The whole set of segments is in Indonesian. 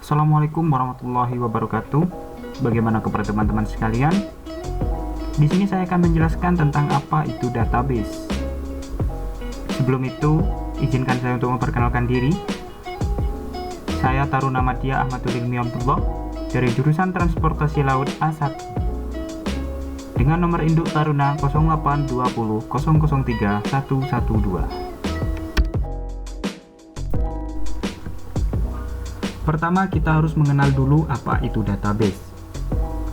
Assalamualaikum warahmatullahi wabarakatuh. Bagaimana kabar teman-teman sekalian? Di sini saya akan menjelaskan tentang apa itu database. Sebelum itu, izinkan saya untuk memperkenalkan diri. Saya Taruna Madya Ahmadul Ilmi Abdullah dari jurusan Transportasi Laut A1 dengan nomor induk Taruna 0820 003 112. Pertama, kita harus mengenal dulu apa itu database.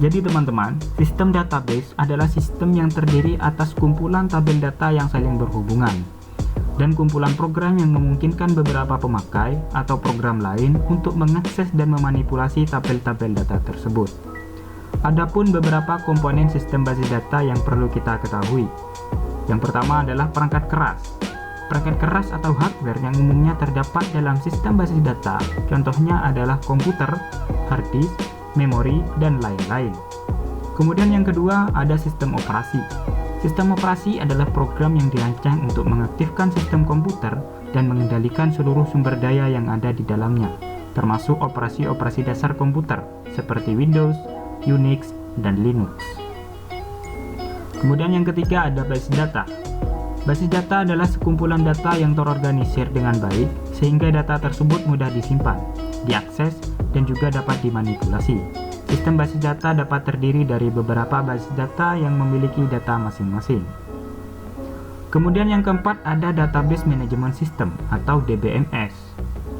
Jadi teman-teman, sistem database adalah sistem yang terdiri atas kumpulan tabel data yang saling berhubungan dan kumpulan program yang memungkinkan beberapa pemakai atau program lain untuk mengakses dan memanipulasi tabel-tabel data tersebut. Adapun beberapa komponen sistem basis data yang perlu kita ketahui. Yang pertama adalah perangkat keras. Perangkat keras atau hardware yang umumnya terdapat dalam sistem basis data, contohnya adalah komputer, hard disk, memori, dan lain-lain. Kemudian yang kedua ada sistem operasi. Sistem operasi adalah program yang dirancang untuk mengaktifkan sistem komputer dan mengendalikan seluruh sumber daya yang ada di dalamnya, termasuk operasi-operasi dasar komputer seperti Windows, Unix, dan Linux. Kemudian yang ketiga ada basis data. Basis data adalah sekumpulan data yang terorganisir dengan baik sehingga data tersebut mudah disimpan, diakses, dan juga dapat dimanipulasi. Sistem basis data dapat terdiri dari beberapa basis data yang memiliki data masing-masing. Kemudian yang keempat ada Database Management System atau DBMS.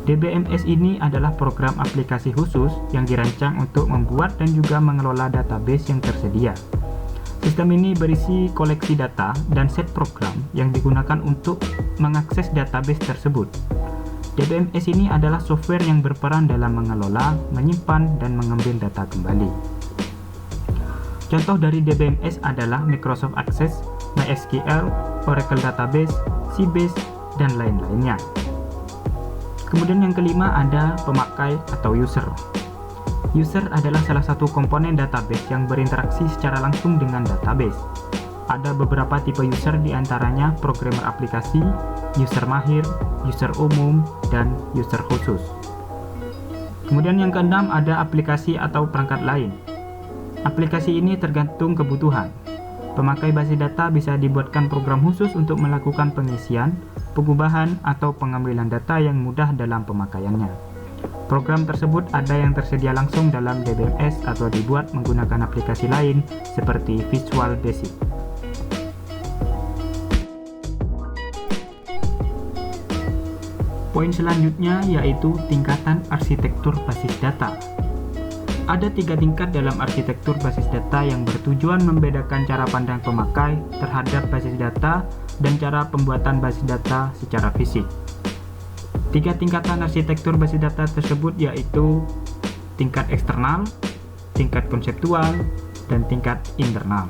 DBMS ini adalah program aplikasi khusus yang dirancang untuk membuat dan juga mengelola database yang tersedia. Sistem ini berisi koleksi data dan set program yang digunakan untuk mengakses database tersebut. DBMS ini adalah software yang berperan dalam mengelola, menyimpan, dan mengambil data kembali. Contoh dari DBMS adalah Microsoft Access, MySQL, Oracle Database, Sybase, dan lain-lainnya. Kemudian yang kelima ada pemakai atau user. User adalah salah satu komponen database yang berinteraksi secara langsung dengan database. Ada beberapa tipe user diantaranya programmer aplikasi, user mahir, user umum, dan user khusus. Kemudian yang keenam ada aplikasi atau perangkat lain. Aplikasi ini tergantung kebutuhan. Pemakai basis data bisa dibuatkan program khusus untuk melakukan pengisian, pengubahan, atau pengambilan data yang mudah dalam pemakaiannya. Program tersebut ada yang tersedia langsung dalam DBMS atau dibuat menggunakan aplikasi lain seperti Visual Basic. Poin selanjutnya yaitu tingkatan arsitektur basis data. Ada 3 tingkat dalam arsitektur basis data yang bertujuan membedakan cara pandang pemakai terhadap basis data dan cara pembuatan basis data secara fisik. 3 tingkatan arsitektur basis data tersebut yaitu tingkat eksternal, tingkat konseptual, dan tingkat internal.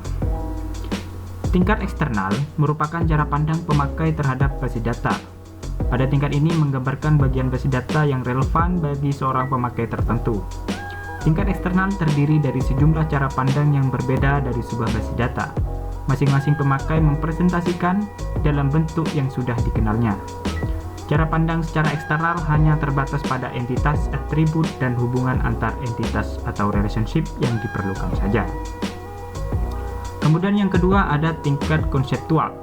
Tingkat eksternal merupakan cara pandang pemakai terhadap basis data. Pada tingkat ini menggambarkan bagian basis data yang relevan bagi seorang pemakai tertentu. Tingkat eksternal terdiri dari sejumlah cara pandang yang berbeda dari sebuah basis data. Masing-masing pemakai mempresentasikan dalam bentuk yang sudah dikenalnya. Cara pandang secara eksternal hanya terbatas pada entitas, atribut, dan hubungan antar entitas atau relationship yang diperlukan saja. Kemudian yang kedua ada tingkat konseptual.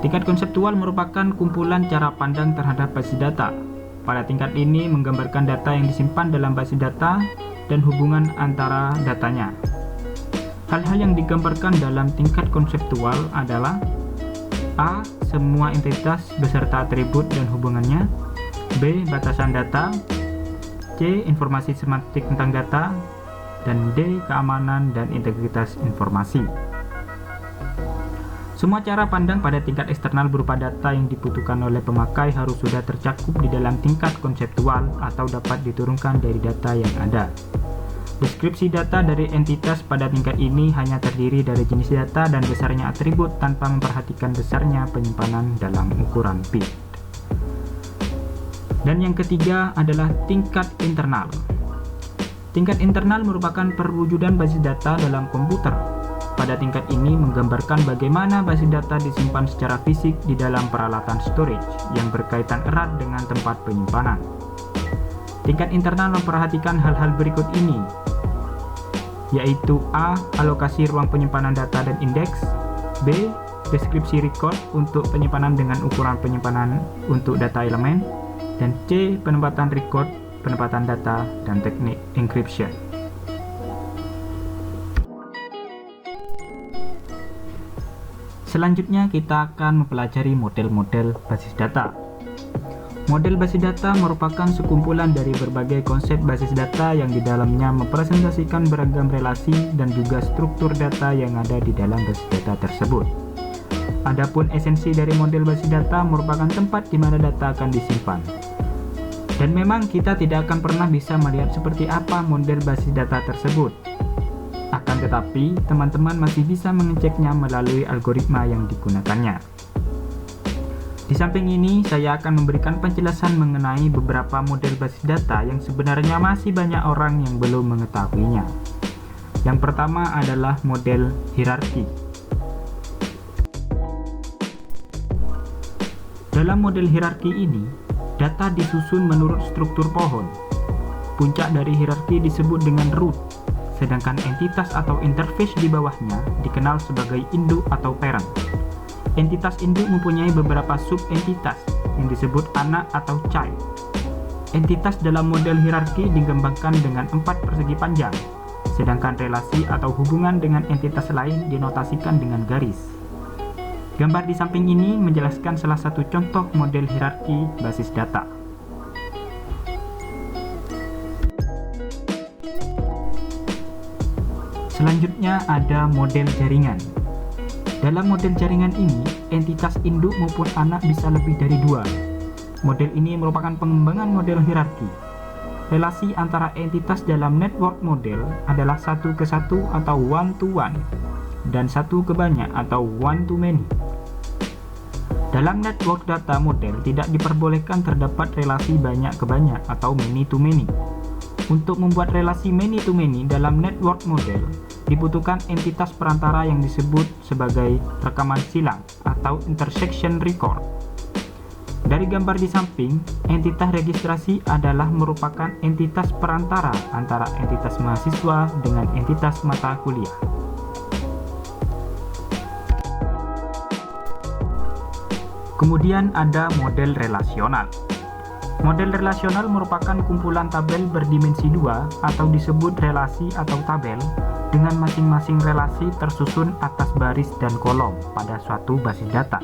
Tingkat konseptual merupakan kumpulan cara pandang terhadap basis data. Pada tingkat ini menggambarkan data yang disimpan dalam basis data dan hubungan antara datanya. Hal-hal yang digambarkan dalam tingkat konseptual adalah A. Semua entitas beserta atribut dan hubungannya. B. Batasan data. C. Informasi semantik tentang data. Dan D. Keamanan dan integritas informasi. Semua cara pandang pada tingkat eksternal berupa data yang dibutuhkan oleh pemakai harus sudah tercakup di dalam tingkat konseptual atau dapat diturunkan dari data yang ada. Deskripsi data dari entitas pada tingkat ini hanya terdiri dari jenis data dan besarnya atribut tanpa memperhatikan besarnya penyimpanan dalam ukuran bit. Dan yang ketiga adalah tingkat internal. Tingkat internal merupakan perwujudan basis data dalam komputer. Pada tingkat ini menggambarkan bagaimana basis data disimpan secara fisik di dalam peralatan storage yang berkaitan erat dengan tempat penyimpanan. Tingkat internal memperhatikan hal-hal berikut ini, yaitu A. Alokasi ruang penyimpanan data dan indeks, B. Deskripsi record untuk penyimpanan dengan ukuran penyimpanan untuk data elemen, dan C. Penempatan record, penempatan data, dan teknik encryption. Selanjutnya kita akan mempelajari model-model basis data. Model basis data merupakan sekumpulan dari berbagai konsep basis data yang di dalamnya mempresentasikan beragam relasi dan juga struktur data yang ada di dalam basis data tersebut. Adapun esensi dari model basis data merupakan tempat di mana data akan disimpan. Dan memang kita tidak akan pernah bisa melihat seperti apa model basis data tersebut. Akan tetapi, teman-teman masih bisa mengeceknya melalui algoritma yang digunakannya. Di samping ini, saya akan memberikan penjelasan mengenai beberapa model basis data yang sebenarnya masih banyak orang yang belum mengetahuinya. Yang pertama adalah model hierarki. Dalam model hierarki ini, data disusun menurut struktur pohon. Puncak dari hierarki disebut dengan root, sedangkan entitas atau interface di bawahnya dikenal sebagai induk atau parent. Entitas induk mempunyai beberapa sub-entitas yang disebut anak atau child. Entitas dalam model hierarki digambarkan dengan 4 persegi panjang, sedangkan relasi atau hubungan dengan entitas lain dinotasikan dengan garis. Gambar di samping ini menjelaskan salah satu contoh model hierarki basis data. Selanjutnya ada model jaringan. Dalam model jaringan ini, entitas induk maupun anak bisa lebih dari 2. Model ini merupakan pengembangan model hierarki. Relasi antara entitas dalam network model adalah 1 ke 1 atau one to one, dan 1 ke banyak atau one to many. Dalam network data model tidak diperbolehkan terdapat relasi banyak ke banyak atau many to many. Untuk membuat relasi many to many dalam network model, dibutuhkan entitas perantara yang disebut sebagai rekaman silang atau intersection record. Dari gambar di samping, entitas registrasi adalah merupakan entitas perantara antara entitas mahasiswa dengan entitas mata kuliah. Kemudian ada model relasional. Model relasional merupakan kumpulan tabel berdimensi 2 atau disebut relasi atau tabel dengan masing-masing relasi tersusun atas baris dan kolom pada suatu basis data.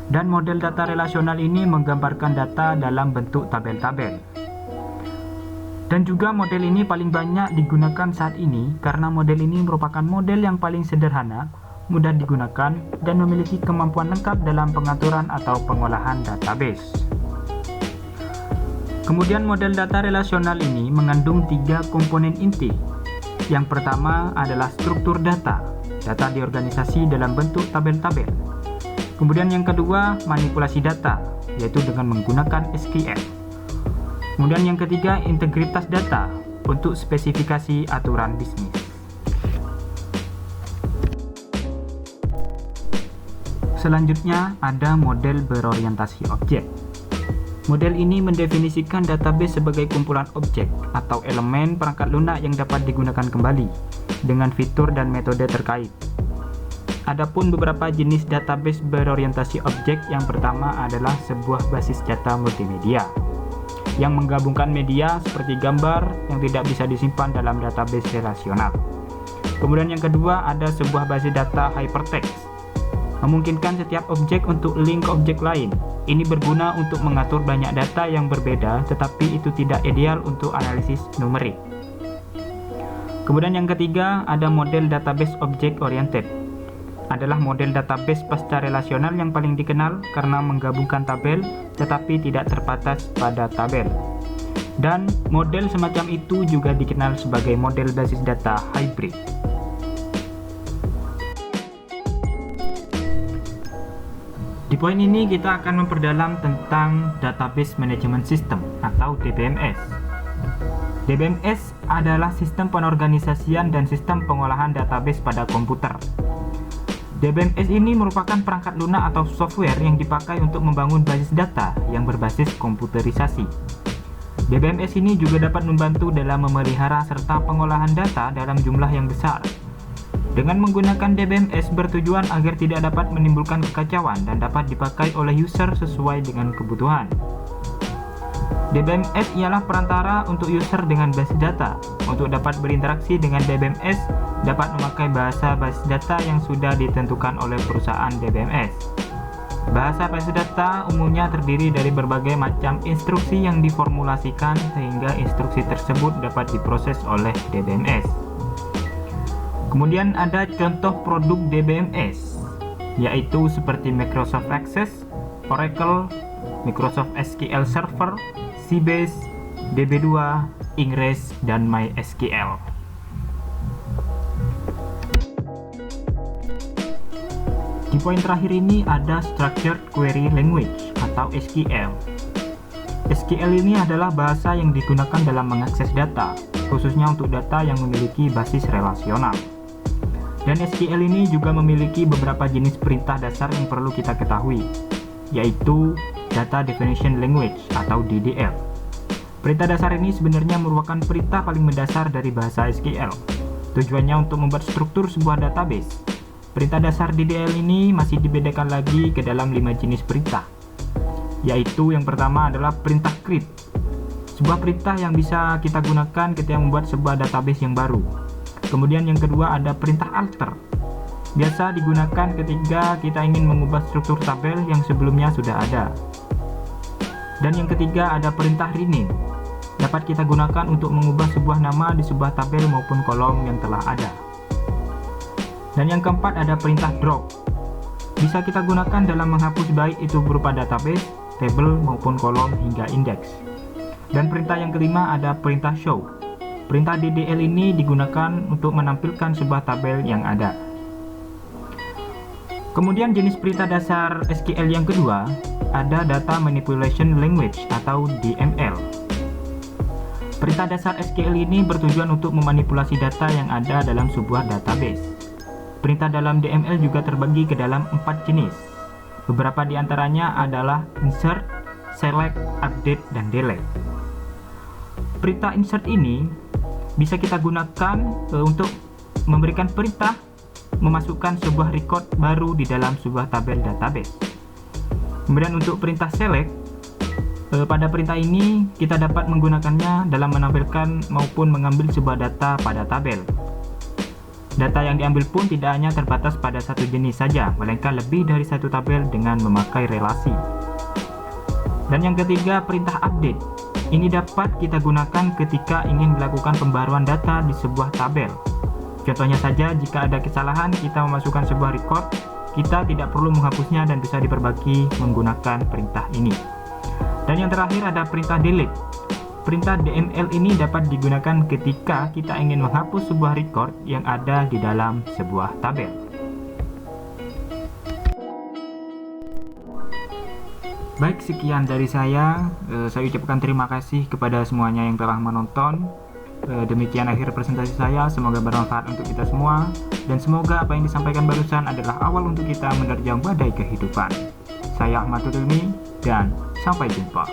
Dan model data relasional ini menggambarkan data dalam bentuk tabel-tabel. Dan juga model ini paling banyak digunakan saat ini karena model ini merupakan model yang paling sederhana, mudah digunakan, dan memiliki kemampuan lengkap dalam pengaturan atau pengolahan database. Kemudian model data relasional ini mengandung 3 komponen inti. Yang pertama adalah struktur data. Data diorganisasi dalam bentuk tabel-tabel. Kemudian yang kedua, manipulasi data, yaitu dengan menggunakan SQL. Kemudian yang ketiga, integritas data untuk spesifikasi aturan bisnis. Selanjutnya ada model berorientasi objek. Model ini mendefinisikan database sebagai kumpulan objek atau elemen perangkat lunak yang dapat digunakan kembali dengan fitur dan metode terkait. Adapun beberapa jenis database berorientasi objek, yang pertama adalah sebuah basis data multimedia yang menggabungkan media seperti gambar yang tidak bisa disimpan dalam database relasional. Kemudian yang kedua ada sebuah basis data hypertext, memungkinkan setiap objek untuk link ke objek lain. Ini berguna untuk mengatur banyak data yang berbeda, tetapi itu tidak ideal untuk analisis numerik. Kemudian yang ketiga ada model database object oriented. Adalah model database pasca relasional yang paling dikenal karena menggabungkan tabel tetapi tidak terbatas pada tabel. Dan model semacam itu juga dikenal sebagai model basis data hybrid. Di poin ini kita akan memperdalam tentang Database Management System atau DBMS. DBMS adalah sistem penorganisasian dan sistem pengolahan database pada komputer. DBMS ini merupakan perangkat lunak atau software yang dipakai untuk membangun basis data yang berbasis komputerisasi. DBMS ini juga dapat membantu dalam memelihara serta pengolahan data dalam jumlah yang besar. Dengan menggunakan DBMS bertujuan agar tidak dapat menimbulkan kekacauan dan dapat dipakai oleh user sesuai dengan kebutuhan. DBMS ialah perantara untuk user dengan basis data. Untuk dapat berinteraksi dengan DBMS, dapat memakai bahasa basis data yang sudah ditentukan oleh perusahaan DBMS. Bahasa basis data umumnya terdiri dari berbagai macam instruksi yang diformulasikan sehingga instruksi tersebut dapat diproses oleh DBMS. Kemudian ada contoh produk DBMS, yaitu seperti Microsoft Access, Oracle, Microsoft SQL Server, Sybase, DB2, Ingress, dan MySQL. Di poin terakhir ini ada Structured Query Language atau SQL. SQL ini adalah bahasa yang digunakan dalam mengakses data, khususnya untuk data yang memiliki basis relasional. Dan SQL ini juga memiliki beberapa jenis perintah dasar yang perlu kita ketahui, yaitu Data Definition Language atau DDL. Perintah dasar ini sebenarnya merupakan perintah paling mendasar dari bahasa SQL. Tujuannya untuk membuat struktur sebuah database. Perintah dasar DDL ini masih dibedakan lagi ke dalam 5 jenis perintah, yaitu yang pertama adalah perintah create. Sebuah perintah yang bisa kita gunakan ketika membuat sebuah database yang baru. Kemudian yang kedua ada perintah alter. Biasa digunakan ketika kita ingin mengubah struktur tabel yang sebelumnya sudah ada. Dan yang ketiga ada perintah rename. Dapat kita gunakan untuk mengubah sebuah nama di sebuah tabel maupun kolom yang telah ada. Dan yang keempat ada perintah drop. Bisa kita gunakan dalam menghapus baik itu berupa database, tabel maupun kolom hingga indeks. Dan perintah yang kelima ada perintah show. Perintah DDL ini digunakan untuk menampilkan sebuah tabel yang ada. Kemudian jenis perintah dasar SQL yang kedua ada Data Manipulation Language atau DML. Perintah dasar SQL ini bertujuan untuk memanipulasi data yang ada dalam sebuah database. Perintah dalam DML juga terbagi ke dalam 4 jenis. Beberapa di antaranya adalah insert, select, update, dan delete. Perintah insert ini bisa kita gunakan untuk memberikan perintah memasukkan sebuah record baru di dalam sebuah tabel database. Kemudian untuk perintah select, pada perintah ini kita dapat menggunakannya dalam menampilkan maupun mengambil sebuah data pada tabel. Data yang diambil pun tidak hanya terbatas pada satu jenis saja, melainkan lebih dari satu tabel dengan memakai relasi. Dan yang ketiga perintah update. Ini dapat kita gunakan ketika ingin melakukan pembaruan data di sebuah tabel. Contohnya saja, jika ada kesalahan kita memasukkan sebuah record, kita tidak perlu menghapusnya dan bisa diperbaiki menggunakan perintah ini. Dan yang terakhir ada perintah delete. Perintah DML ini dapat digunakan ketika kita ingin menghapus sebuah record yang ada di dalam sebuah tabel. Baik, sekian dari saya. Saya ucapkan terima kasih kepada semuanya yang telah menonton. Demikian akhir presentasi saya. Semoga bermanfaat untuk kita semua. Dan semoga apa yang disampaikan barusan adalah awal untuk kita menerjang badai kehidupan. Saya Ahmad Tulmi dan sampai jumpa.